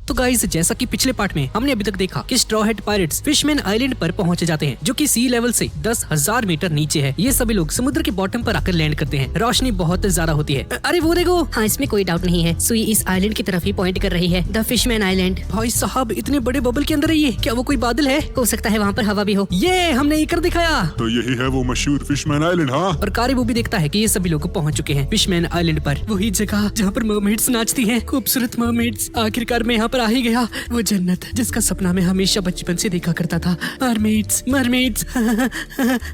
तो गाइस जैसा कि पिछले पार्ट में हमने अभी तक देखा कि स्ट्रॉ हेड पायरेट्स फिशमैन आइलैंड पर पहुंच जाते हैं, जो कि सी लेवल से 10,000 मीटर नीचे है। ये सभी लोग समुद्र के बॉटम पर आकर लैंड करते हैं। रोशनी बहुत ज्यादा होती है। अरे वो देखो। हाँ, इसमें कोई डाउट नहीं है, सुई इस आइलैंड की तरफ ही पॉइंट कर रही है, द फिशमैन आइलैंड। भाई साहब इतने बड़े बबल के अंदर है ये, क्या वो कोई बादल है? हो सकता है वहाँ पर हवा भी हो। ये हमने ये कर दिखाया। तो यही है वो मशहूर फिशमैन आइलैंड। हाँ, और कारिबू भी देखता है कि ये सभी लोग पहुंच चुके हैं फिशमैन आइलैंड पर, वही जगह जहाँ पर मरमेड्स नाचती हैं, खूबसूरत मरमेड्स। आखिरकार मैं यहाँ पर आ ही गया, वो जन्नत जिसका सपना मैं हमेशा बचपन से देखा करता था। Mermaids mermaids.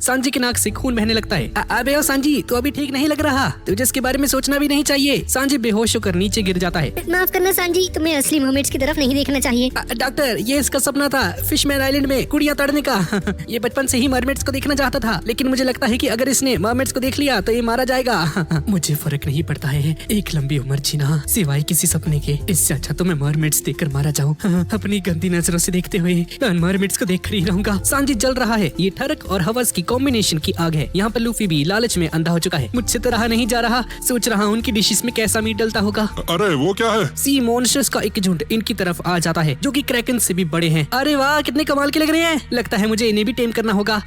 सांजी के नाक से खून बहने लगता है। अबे ओ सांजी, तू अभी ठीक नहीं लग रहा, तुझे इसके बारे में सोचना भी नहीं चाहिए। सांजी बेहोश होकर नीचे गिर जाता है। माफ करना सांजी, तुम्हें असली मरमेड्स की तरफ नहीं देखना चाहिए। डॉक्टर, ये इसका सपना था फिशमैन आइलैंड में कुड़ियाँ तड़ने का। ये बचपन से ही मरमेड्स को देखना चाहता था, लेकिन मुझे लगता है कि अगर इसने मरमेड्स को देख लिया तो ये मारा जाएगा। मुझे फर्क नहीं पड़ता है, एक लंबी उम्र जीना सिवाय किसी सपने के, इससे अच्छा तो मैं मरमेड्स देखकर मारा जाऊं। अपनी गंदी नजरों से देखते हुए मैं मरमेड्स को देख ही रहूंगा। सांजी जल रहा है। ये ठरक और हवस की कॉम्बिनेशन की आग है। यहाँ पर लूफी भी लालच में अंधा हो चुका है। मुझसे तो रहा नहीं जा रहा, सोच रहा हूँ उनकी डिशेस में कैसा मीट डलता होगा। अरे वो क्या है? सी मॉन्स्टर्स का एक झुंड इनकी तरफ आ जाता है, जो कि क्रैकन से भी बड़े हैं। अरे वाह, कितने कमाल के लग रहे हैं। लगता है मुझे इन्हें भी टेम करना होगा।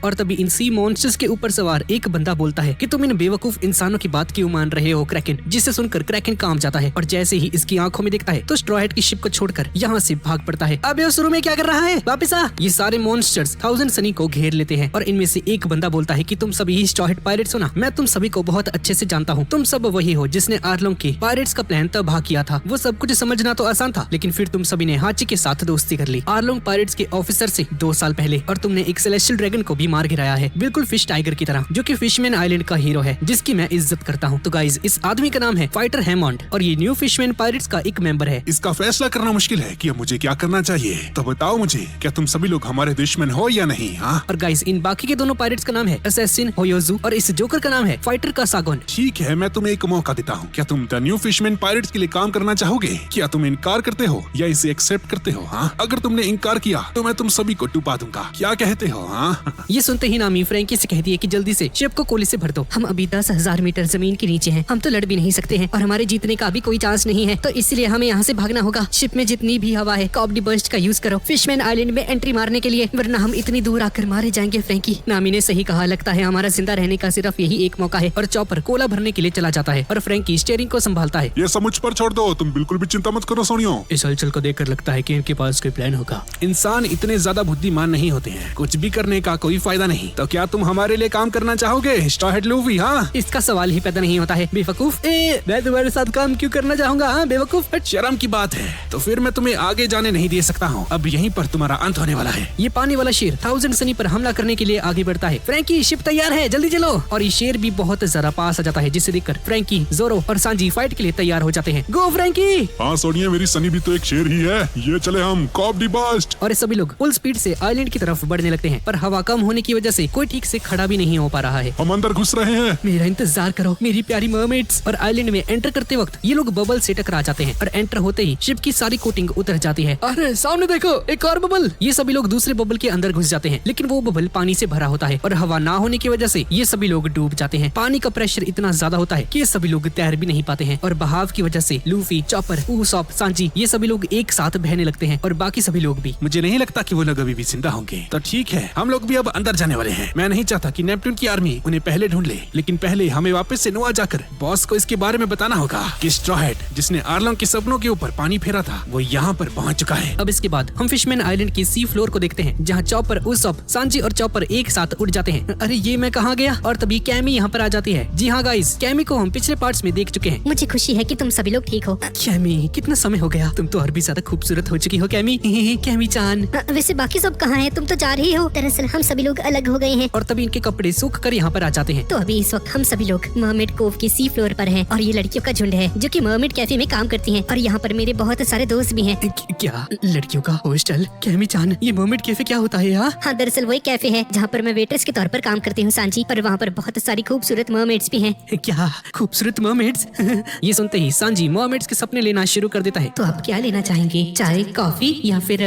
और तभी इन सी मॉन्स्टर्स के ऊपर सवार एक बंदा बोलता है कि तुम इन बेवकूफ इंसानों की बात क्यों मान रहे हो क्रैकन, जिसे सुनकर क्रैकन काम जाता है और जैसे ही इसकी आंखों में देखता है तो स्ट्रॉ हेड की शिप को छोड़कर यहाँ से भाग पड़ता है। अबे शुरू में क्या कर रहा है, वापस आ। ये सारे मॉन्स्टर्स 1000 सनी को घेर लेते हैं और इनमें से एक बंदा बोलता है कि तुम सभी ही स्ट्रॉ हेड पायरेट्स हो ना, मैं तुम सभी को बहुत अच्छे से जानता हूँ। तुम सब वही हो जिसने आर्लोंग के पायरेट्स का प्लान तबाह किया था। वो सब कुछ समझना तो आसान था, लेकिन फिर तुम सभी ने हाची के साथ दोस्ती कर ली आर्लोंग पायरेट्स के ऑफिसर से 2 साल पहले, और तुमने एक सेलेस्टियल ड्रैगन को भी मार गिराया है, बिल्कुल फिश टाइगर की तरह, जो कि फिशमैन आइलैंड का हीरो है, जिसकी मैं इज्जत करता हूँ। तो गाइज, इस आदमी का नाम है फाइटर हैमॉन्ड और ये न्यू फिशमैन पायरेट्स का एक मेंबर है। इसका फैसला करना मुश्किल है कि अब मुझे क्या करना चाहिए। तो बताओ मुझे, क्या तुम सभी लोग हमारे दुश्मन हो या नहीं? हाँ, और गाइस, इन बाकी के दोनों पायरेट्स का नाम है असैसिन होयोजू और इस जोकर का नाम है फाइटर का सागोन। ठीक है, मैं तुम्हें एक मौका देता हूँ। क्या तुम द न्यू फिशमैन पायरेट्स के लिए काम करना चाहोगे? क्या तुम इनकार करते हो या इसे एक्सेप्ट करते हो? हाँ, अगर तुमने इनकार किया तो मैं तुम सभी को डुबा दूंगा। क्या कहते हो? हाँ। ये सुनते ही नामी फ्रैंकी से कहती है कि जल्दी से शिप को कोयले से भर दो। हम अभी 10,000 मीटर जमीन के नीचे हैं, हम तो लड़ भी नहीं सकते हैं और हमारे जीतने का भी कोई चांस नहीं है, तो इसलिए हमें यहाँ से भागना होगा। शिप में जितनी भी हवा है कॉब्डी बर्स्ट का यूज करो फिशमैन आइलैंड में एंट्री मारने के लिए, वरना हम इतनी दूर आकर मारे जाएंगे। फ्रैंकी, नामी ने सही कहा, लगता है हमारा जिंदा रहने का सिर्फ यही एक मौका है। और चॉपर कोला भरने के लिए चला जाता है और फ्रैंकी स्टीयरिंग को संभालता है। ये सब मुझ पर छोड़ दो, तुम बिल्कुल भी चिंता मत करो सोनियो। इस हलचल को देखकर लगता है कि इनके पास कोई प्लान होगा। इंसान इतने ज्यादा बुद्धिमान नहीं होते हैं, कुछ भी करने का कोई फायदा नहीं। तो क्या तुम हमारे लिए काम करना चाहोगे स्ट्रॉ हेड लूफी? हाँ, इसका सवाल ही पैदा नहीं होता है बेवकूफ। मैं तुम्हारे साथ काम क्यों करना चाहूंगा? हाँ बेवकूफ, शर्म की बात है। तो फिर मैं तुम्हें आगे जाने नहीं दे सकता हूँ, अब यहीं पर तुम्हारा अंत होने वाला है। ये पानी वाला शेर 1000 सनी पर हमला करने के लिए आगे बढ़ता है। फ्रैंकी, शिप तैयार है, जल्दी चलो। और ये शेर भी बहुत ज्यादा पास आ जाता है, जिसे देखकर फ्रैंकी, जोरो और सांजी फाइट के लिए तैयार हो जाते हैं। गो फ्रैंकी। हाँ सोनिया, मेरी सनी भी तो एक शेर ही है। ये चले हम कॉब्डी बर्स्ट। और सभी लोग फुल स्पीड से आइलैंड की तरफ बढ़ने लगते हैं, पर हवा कम होने की वजह से कोई ठीक से खड़ा भी नहीं हो पा रहा है। हम अंदर घुस रहे हैं। मेरा इंतजार करो मेरी प्यारी मरमेड्स। और आइलैंड में एंटर करते वक्त ये लोग बबल से टकरा जाते हैं और एंटर होते ही शिप की सारी कोटिंग उतर जाती है। अरे सामने देखो, एक और बबल। ये सभी लोग दूसरे बबल के अंदर घुस जाते हैं, लेकिन वो बबल पानी से भरा होता है और हवा ना होने की वजह से ये सभी लोग डूब जाते हैं। पानी का प्रेशर इतना ज्यादा होता है कि ये सभी लोग तैर भी नहीं पाते हैं और बहाव की वजह से लूफी, चॉपर, उसॉप, सांजी ये सभी लोग एक साथ बहने लगते हैं और बाकी सभी लोग भी। मुझे नहीं लगता कि वो लोग अभी भी जिंदा होंगे। तो ठीक है, हम लोग भी अब अंदर जाने वाले हैं। मैं नहीं चाहता कि नेपट्टून की आर्मी उन्हें पहले ढूंढ ले, लेकिन पहले हमें वापस से नोआ जाकर बॉस को इसके बारे में बताना होगा कि स्ट्रॉ हेड, जिसने आर्लोंग के सपनों के ऊपर पानी फेरा था, वो यहाँ पर पहुँच चुका है। अब इसके बाद हम फिशमैन आइलैंड की सी फ्लोर को देखते हैं, जहाँ चॉपर, उसॉप, सांजी और चॉपर एक साथ उड़ जाते हैं। अरे ये मैं कहाँ गया? और तभी कैमी यहाँ पर आ जाती है। जी हाँ गाइस, कैमी को हम पिछले पार्ट्स में देख चुके हैं। मुझे खुशी है कि तुम सभी लोग ठीक हो। कैमी, कितना समय हो गया, तुम तो और भी ज्यादा खूबसूरत हो चुकी हो कैमी। कैमी चान। वैसे बाकी सब कहाँ हैं? तुम तो जा रही हो। दरअसल हम सभी लोग अलग हो गए हैं। और तभी इनके कपड़े सूख कर यहाँ पर आ जाते हैं। तो अभी इस वक्त हम सभी लोग मर्मेड कोव की सी फ्लोर पर हैं और ये लड़कियों का झुंड है जो कि मर्मेड कैफे में काम करती हैं और यहाँ पर मेरे बहुत सारे दोस्त भी हैं। क्या लड़कियों का हॉस्टल? कैमी चान, ये मर्मेड कैफे क्या होता है यार? हाँ, दरअसल वही कैफे है जहाँ पर मैं वेट्रेस के तौर पर काम करती हूँ सांजी, और वहाँ पर बहुत सारी खूबसूरत मर्मेड्स भी हैं। क्या खूबसूरत मर्मेड्स? ये सुनते ही सांजी मर्मेड्स के सपने लेना शुरू कर देता है। तो आप क्या लेना चाहेंगे, चाय, कॉफी या फिर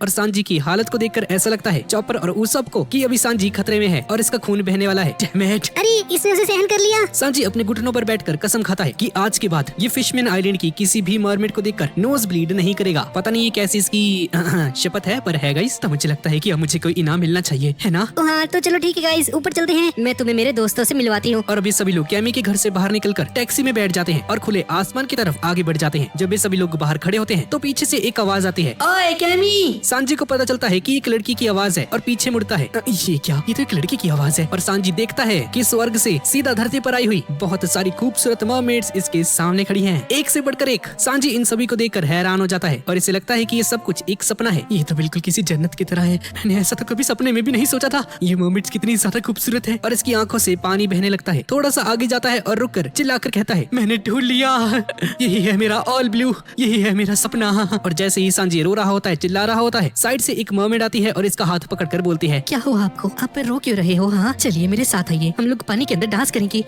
और सांजी की हालत को देखकर ऐसा लगता है चॉपर और उसब को कि अभी सांजी खतरे में है और इसका खून बहने वाला है। अरे इसने उसे सहन कर लिया। सांजी अपने घुटनों पर बैठकर कसम खाता है कि आज के बाद ये फिशमैन आइलैंड की किसी भी मरमेड को देखकर नोज ब्लीड नहीं करेगा। पता नहीं ये कैसी इसकी शपथ है, पर है गाइस। तो मुझे लगता है कि अब मुझे कोई इनाम मिलना चाहिए, है ना? हाँ तो चलो ठीक है गाइस, ऊपर चलते हैं, मैं तुम्हें मेरे दोस्तों से मिलवाती हूँ। और अभी सभी लोग कैमी के घर से बाहर निकलकर टैक्सी में बैठ जाते हैं और खुले आसमान की तरफ आगे बढ़ जाते हैं। जब ये सभी लोग बाहर खड़े होते हैं तो पीछे से एक आवाज आती है, ओए कैमी। सांजी को पता चलता है कि एक लड़की की आवाज है और पीछे मुड़ता है। ये क्या? ये तो एक लड़की की आवाज है। और सांजी देखता है कि स्वर्ग से सीधा धरती पर आई हुई बहुत सारी खूबसूरत मरमेड्स इसके सामने खड़ी हैं, एक से बढ़कर एक। सांजी इन सभी को देखकर हैरान हो जाता है और इसे लगता है कि ये सब कुछ एक सपना है। ये तो बिल्कुल किसी जन्नत की तरह है, मैंने ऐसा तो कभी सपने में भी नहीं सोचा था। ये मरमेड्स कितनी ज्यादा खूबसूरत है। और इसकी आंखों से पानी बहने लगता है। थोड़ा सा आगे जाता है और रुककर चिल्लाकर कहता है, मैंने ढूंढ लिया, यही है मेरा ऑल ब्लू, यही है मेरा सपना। और जैसे ही सांजी रो रहा होता है, चिल्ला रहा होता है, साइड से एक मरमेड आती है और इसका हाथ पकड़कर बोलती है, क्या हुआ आपको? आप रो क्यों रहे हो? हाँ चलिए मेरे साथ आइए, हम लोग पानी के अंदर डांस करेंगे।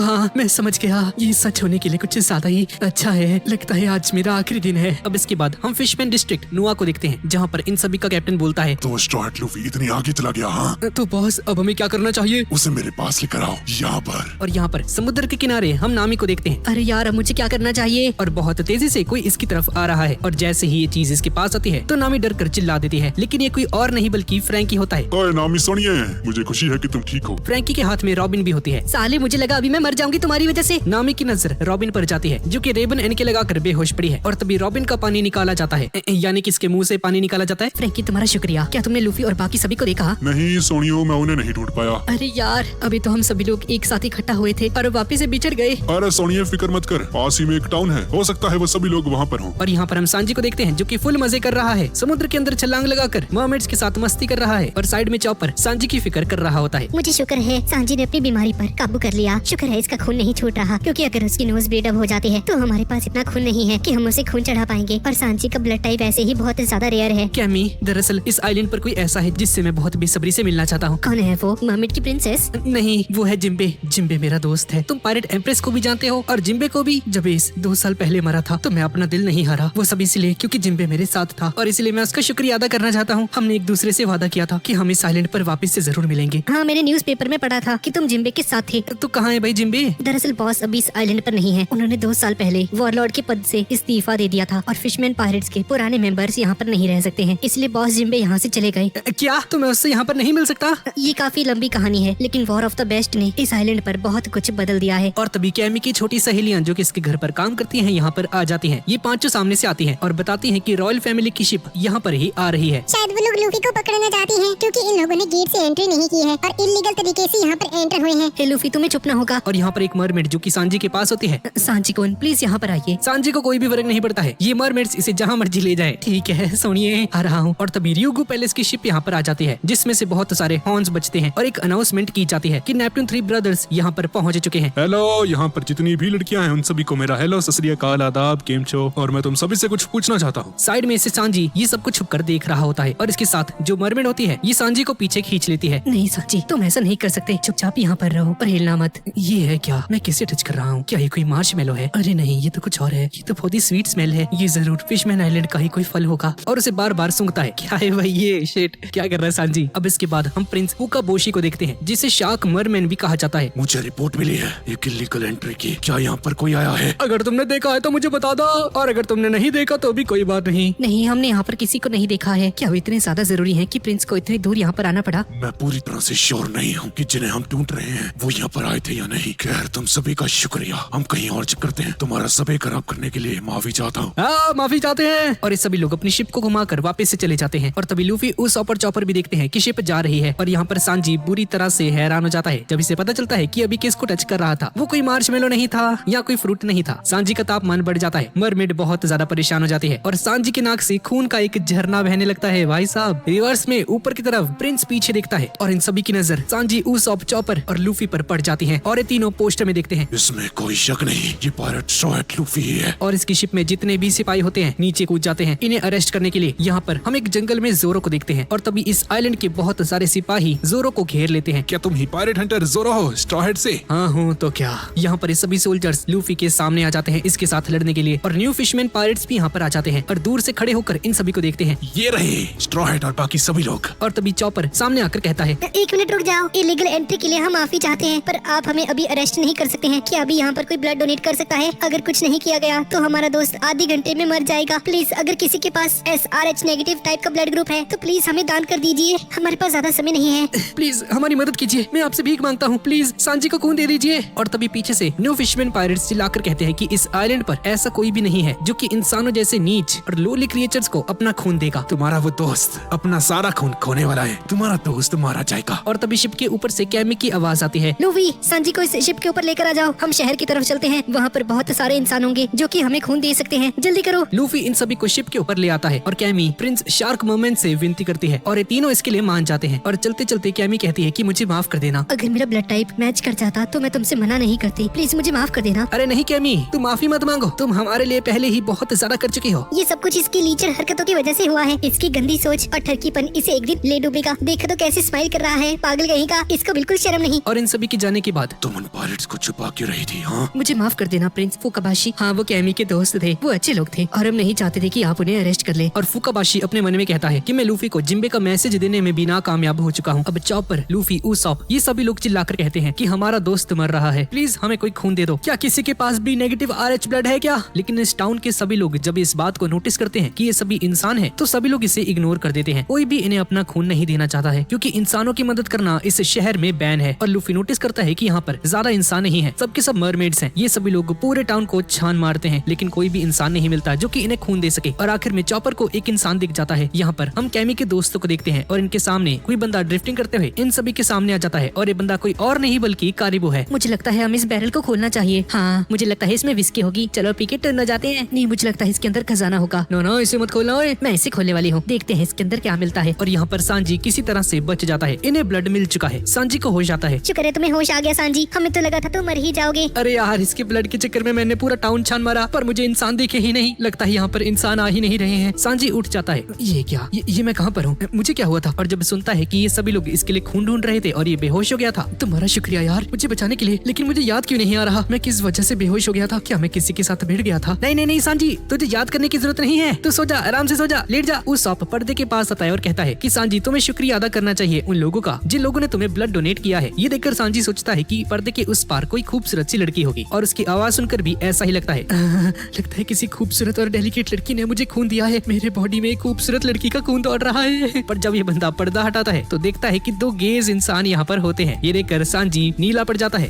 हाँ मैं समझ गया, ये सच होने के लिए कुछ ज्यादा ही अच्छा है। लगता है आज मेरा आखिरी दिन है। अब इसके बाद हम फिशमैन डिस्ट्रिक्ट नुआ को देखते हैं, जहाँ पर इन सभी का कैप्टन बोलता है, तो स्ट्रॉ हैट लूफी इतनी आगे चला गया? हाँ तो बॉस अब हमें क्या करना चाहिए? उसे मेरे पास लेकर आओ, यहाँ पर। और यहाँ पर समुद्र के किनारे हम नामी को देखते हैं। अरे यार अब मुझे क्या करना चाहिए? और बहुत तेजी से कोई इसकी तरफ आ रहा है और जैसे ही ये चीज इसके पास आती है तो नामी डर कर चिल्ला देती है, लेकिन ये कोई और नहीं बल्कि फ्रैंकी होता है। ओए नामी सुनिए, मुझे खुशी है कि तुम ठीक हो। फ्रैंकी के हाथ में रॉबिन भी होती है। साले मुझे लगा अभी मैं मर जाऊंगी तुम्हारी वजह से। नामी की नजर रॉबिन पर जाती है, जो कि रेबन एन के लगाकर बेहोश पड़ी है। और तभी रॉबिन का पानी निकाला जाता है, यानी कि इसके मुंह से पानी निकाला जाता है। फ्रैंकी तुम्हारा शुक्रिया। क्या तुमने लूफी और बाकी सभी को देखा? नहीं सोनियो, मैं उन्हें नहीं ढूंढ पाया। अरे यार अभी तो हम सभी लोग एक साथ इकट्ठा हुए थे और वापिस से बिछड़ गए। अरे सोनिया फिक्र मत कर, पास ही में एक टाउन है, हो सकता है वो सभी लोग वहाँ पर हों। और यहाँ पर हम सांजी को देखते हैं, जो कि फुल मजे कर रहा है, समुद्र के अंदर छलांग लगाकर मरमेड्स के साथ मस्ती कर रहा है। और साइड में चॉपर सांजी की फिक्र कर रहा होता है। मुझे शुक्र है सांजी ने अपनी बीमारी पर काबू कर लिया। शुक्र है इसका खून नहीं छूट रहा, क्योंकि अगर उसकी नोज ब्लीड अप हो जाती है तो हमारे पास इतना खून नहीं है कि हम उसे खून चढ़ा पाएंगे। और सांजी का ब्लड टाइप वैसे ही बहुत ज्यादा रेयर है। कैमी, दरअसल इस आइलैंड पर कोई ऐसा है जिससे मैं बहुत बेसब्री से मिलना चाहता हूँ। कौन है वो? मर्मेड की प्रिंसेस? नहीं, वो है जिम्बे। जिम्बे मेरा दोस्त है। तुम पायरेट एम्प्रेस को भी जानते हो और जिम्बे को भी। जब इस 2 साल पहले मरा था तो मैं अपना दिल नहीं हारा, वो सब इसलिए क्योंकि जिम्बे मेरे साथ था और इसलिए मैं उसका शुक्रिया अदा करना चाहता हूँ। हमने एक दूसरे से वादा किया था कि हम इस आइलैंड पर वापस से जरूर मिलेंगे। हाँ मैंने न्यूज़पेपर में पढ़ा था कि तुम जिम्बे के साथ थे। तो कहाँ है भाई जिम्बे? दरअसल बॉस अभी इस आइलैंड पर नहीं है। उन्होंने 2 साल पहले वॉरलॉर्ड के पद से इस्तीफा दे दिया था और फिशमैन पायरेट्स के पुराने मेंबर्स यहाँ पर नहीं रह सकते हैं, इसलिए बॉस जिम्बे यहाँ से चले गए। क्या? तो मैं उससे यहाँ पर नहीं मिल सकता? ये काफी लंबी कहानी है, लेकिन वॉर ऑफ द बेस्ट ने इस आइलैंड पर बहुत कुछ बदल दिया है। और तभी कैमी की छोटी सहेलियां जो कि इसके घर पर काम करती हैं यहाँ पर आ जाती हैं। ये 5 सामने से आती हैं और बताती हैं कि रॉयल फैमिली की शिप यहाँ पर ही आ रही है। शायद वो लोग लूफी को पकड़ना चाहते हैं, क्योंकि इन लोगों ने गेट से एंट्री नहीं की है और इलीगल तरीके से यहाँ पर एंटर हुए हैं। हे लूफी तुम्हें चुपना होगा। और यहाँ पर एक मरमेड जो कि सांजी के पास होती है। सांजी कौन? प्लीज यहाँ पर आइए। सांजी को कोई भी फर्क नहीं पड़ता है, ये मरमेड्स इसे जहाँ मर्जी ले जाए। ठीक है सुनिए, आ रहा हूँ। और तभी रियोगु पैलेस की शिप यहाँ पर आ जाती है, जिसमें से बहुत सारे हॉर्न्स बजते हैं और एक अनाउंसमेंट की जाती है कि नेपट्यून 3 ब्रदर्स यहाँ पर पहुँच चुके हैं। हेलो, यहाँ पर जितनी भी लड़कियाँ हैं उन सभी को मेरा हेलो, सत श्री अकाल, आदाब, केम छो। और मैं तुम सभी से कुछ पूछना चाहता हूँ। साइड में से सांजी ये सब कुछ छुप कर देख रहा होता है और इसके साथ जो मरमेड होती है ये सांजी को पीछे खींच लेती है। नहीं सांजी तुम ऐसा नहीं कर सकते, चुपचाप यहाँ पर रहो और हिलना मत। ये है क्या? मैं किसे टच कर रहा हूँ? क्या ये कोई मार्शमेलो है? अरे नहीं, ये तो कुछ और है। ये तो बहुत ही स्वीट स्मेल है। ये जरूर फिशमैन आइलैंड का ही कोई फल होगा। और उसे बार बार सूंघता है। क्या है भाई ये? शिट, क्या कर रहा है सांजी? अब इसके बाद हम प्रिंस हुका बोशी को देखते हैं, जिसे शार्क मरमैन भी कहा जाता है। मुझे रिपोर्ट मिली है एक इलीगल एंट्री की। क्या यहाँ पर कोई आया है? अगर तुमने देखा है तो मुझे बता दो, और अगर तुमने नहीं देखा तो भी कोई बात नहीं। नहीं, हमने यहाँ पर किसी को नहीं देखा है। क्या वो इतने ज्यादा जरूरी है कि प्रिंस को इतनी दूर यहाँ पर आना पड़ा? मैं पूरी तरह से श्योर नहीं हूँ कि जिन्हें हम ढूंढ रहे हैं वो यहाँ पर आए थे या नहीं। खैर तुम सभी का शुक्रिया, हम कहीं और चेक करते हैं। तुम्हारा समय खराब करने के लिए माफी चाहता हूँ। माफी चाहते हैं। और ये सभी लोग अपनी शिप को घुमाकर वापस से चले जाते हैं। और तभी लूफी उस और चॉपर भी देखते हैं कि शिप जा रही है। और यहाँ पर सांजी बुरी तरह से हैरान हो जाता है जब इसे पता चलता है कि अभी किसको टच कर रहा था। वो कोई मार्शमेलो नहीं था या कोई फ्रूट नहीं था। सांजी का तापमान बढ़ जाता है। मरमेड बहुत ज्यादा परेशान हो जाती है और सांजी के नाक से खून का एक झरना बहने लगता है। भाई साहब, रिवर्स में ऊपर की तरफ प्रिंस पीछे देखता है और इन सभी की नजर सांजी, उसॉप, चॉपर और लूफी पर पड़ जाती है। और ये तीनों पोस्टर में देखते हैं। इसमें कोई शक नहीं, ये पायरेट स्ट्रॉ हैट लूफी ही है। और इसकी शिप में जितने भी सिपाही होते हैं नीचे कूद जाते हैं इन्हें अरेस्ट करने के लिए। यहाँ पर हम एक जंगल में जोरो को देखते हैं और तभी इस आइलैंड के बहुत सारे सिपाही जोरो को घेर लेते हैं। क्या तुम ही पायरेट हंटर जोरो हो स्ट्रॉ हैट से? हाँ हूँ तो क्या। यहाँ पर ये सभी सोल्जर्स लूफी के सामने आ जाते हैं इसके साथ लड़ने के लिए। और न्यू फिशमैन पायरेट्स भी यहाँ पर आ जाते हैं और दूर से खड़े होकर इन सभी को देखते हैं। ये रहे स्ट्रॉ हैट और बाकी सभी लोग। और तभी चॉपर सामने आकर कहता है, 1 मिनट रुक जाओ, इलीगल एंट्री के लिए हम माफी चाहते हैं, पर आप हमें अभी अरेस्ट नहीं कर सकते हैं। क्या अभी यहाँ पर कोई ब्लड डोनेट कर सकता है? अगर कुछ नहीं किया गया तो हमारा दोस्त आधे घंटे में मर जाएगा। प्लीज अगर किसी के पास SRH नेगेटिव टाइप का ब्लड ग्रुप है तो प्लीज हमें दान कर दीजिए, हमारे पास ज्यादा समय नहीं है। प्लीज हमारी मदद कीजिए, मैं आपसे भीख मांगता हूँ, प्लीज सांची को खून दे दीजिए। और तभी पीछे से न्यू फिशमैन पायरेट्स चिल्लाकर कहते हैं कि इस आइलैंड पर ऐसा कोई भी नहीं है जो कि इंसानों जैसे नीच और लोली क्रिएचर्स को अपना खून देगा। तुम्हारा वो दोस्त अपना सारा खून खोने वाला है, तुम्हारा दोस्त मारा जाएगा। और तभी शिप के ऊपर से कैमी की आवाज आती है। लूफी, सांची को इस शिप के ऊपर लेकर आ जाओ, हम शहर की तरफ चलते हैं, वहाँ पर बहुत सारे इंसान होंगे जो कि हमें खून दे सकते हैं, जल्दी करो। लूफी इन सभी को शिप के ऊपर ले आता है और कैमी प्रिंस शार्क मोमेंट से विनती करती है और ये तीनों इसके लिए मान जाते हैं। और चलते चलते कैमी कहती है कि मुझे माफ कर देना। अगर मेरा ब्लड टाइप मैच कर जाता तो मैं तुमसे मना नहीं करती, प्लीज मुझे माफ कर देना। अरे नहीं कैमी, तुम माफी मत मांगो, तुम हमारे लिए पहले ही बहुत ज्यादा कर चुकी हो। ये सब कुछ इसकी लीचर हरकतों की वजह से हुआ है। इसकी गंदी सोच और ठरकीपन इसे एक दिन ले डूबेगा। देखो तो कैसे स्माइल कर रहा है, पागल कहीं का, इसको बिल्कुल शर्म नहीं। और इन सभी के जाने के बाद तुम उन पायरेट्स को छुपा क्यों रही थी? हाँ, मुझे माफ कर देना प्रिंस फुकाबाशी। हाँ वो कैमी के दोस्त थे, वो अच्छे लोग थे और हम नहीं चाहते थे कि आप उन्हें अरेस्ट कर ले। और फुकाबाशी अपने मन में कहता है कि मैं लूफी को जिम्बे का मैसेज देने में भी नाकामयाब हो चुका हूँ। अब चॉपर, लूफी, उसॉप ये सभी लोग चिल्लाकर कहते हैं कि हमारा दोस्त मर रहा है, प्लीज हमें कोई खून दे दो। क्या किसी के पास भी नेगेटिव RH ब्लड है क्या? लेकिन इस टाउन के सभी लोग जब इस बात को नोटिस करते हैं कि ये सभी इंसान हैं, तो सभी लोग इसे इग्नोर कर देते हैं। कोई भी इन्हें अपना खून नहीं देना चाहता है क्योंकि इंसानों की मदद करना इस शहर में बैन है। और लूफी नोटिस करता है कि यहाँ पर ज्यादा इंसान नहीं है, सबके सब मरमेड्स हैं। ये सभी लोग पूरे टाउन को छान मारते हैं लेकिन कोई भी इंसान नहीं मिलता जो कि इन्हें खून दे सके। और आखिर में चॉपर को एक इंसान दिख जाता है। यहाँ पर हम कैमी के दोस्तों को देखते हैं और इनके सामने कोई बंदा ड्रिफ्टिंग करते हुए इन सभी के सामने आ जाता है और ये बंदा कोई और नहीं बल्कि कारिबो है। मुझे लगता है हमें इस बैरल को खोलना चाहिए। हाँ, मुझे लगता है इसमें विस्की होगी, चलो पी के टर्न जाते हैं। नहीं, मुझे लगता है इसके अंदर खजाना होगा। नो इसे मत खोलना ओए। मैं इसे खोलने वाली हूँ, देखते हैं इसके अंदर क्या मिलता है। और यहाँ पर सांजी किसी तरह से बच जाता है, इन्हें ब्लड मिल चुका है। सांजी को होश आता है। शुक्र है तुम्हें होश आ गया सांजी, हमें तो लगा था तुम मर ही जाओगे। अरे यार, इसके ब्लड के चक्कर में मैंने पूरा टाउन छान मारा पर मुझे इंसान दिखे ही नहीं। लगता है यहाँ पर इंसान आ ही नहीं रहे हैं। सांजी उठ जाता है। ये क्या, ये मैं कहाँ पर हूँ, मुझे क्या हुआ था? और जब सुनता है कि ये सभी लोग इसके लिए खून ढूंढ रहे थे और ये बेहोश हो गया था। तुम्हारा शुक्रिया यार मुझे बचाने के लिए, लेकिन मुझे याद क्यों नहीं आ रहा मैं किस वजह से बेहोश हो गया था? क्या मैं किसी के साथ भिड़ गया था? नहीं सांजी, तुझे याद करने की जरूरत नहीं है, तू सो जा, आराम से सो जा, लेट जा। उसॉप पर्दे के पास आता है और कहता है कि सांजी तुम्हें शुक्रिया अदा करना चाहिए उन लोगों का जिन लोगों ने तुम्हें ब्लड डोनेट किया है। ये देखकर सांजी सोचता है कि पर्दे के उस पार कोई खूबसूरत सी लड़की होगी और उसकी आवाज सुनकर भी ऐसा ही लगता है। लगता है किसी खूबसूरत और डेलिकेट लड़की ने मुझे खून दिया है, मेरे बॉडी में एक खूबसूरत लड़की का खून दौड़ रहा है। पर जब ये बंदा पर्दा हटाता है तो देखता है कि दो गेज इंसान यहाँ पर होते हैं। ये देखकर सांजी नीला पड़ जाता है।